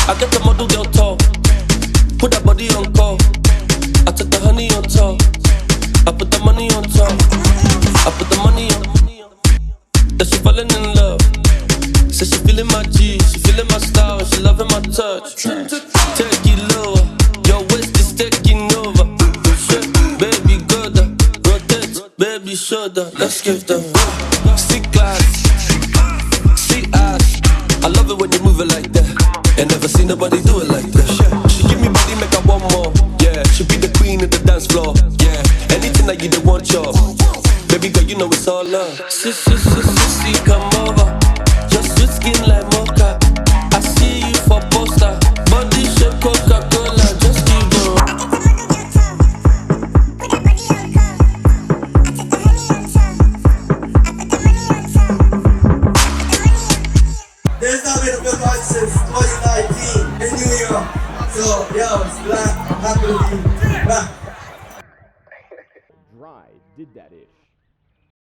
I get the model girl tall, put that body on call. I took the honey on top, I put the money on top. I put the money on. That she falling in love. Says she feeling my G, she feeling my style, she loving my touch. Take it lower, your waist is taking over. Shake, baby, go down, rotate, baby, shoulder. Let's give them see class, see ass. I love it when you move it like that. Ain't never seen nobody do it like that. She give me body, make I want more. Yeah, she be the queen of the dance floor. Yeah, anything that you don't want, your baby girl, you know it's all love. See, come over. Your sweet skin like mocha. I see you for poster. Body shape Coca-Cola. Just keep going. There's not been a good fight since 2019 in New York. So, yo, it's Black. I'm happy to be back. Dry did that ish.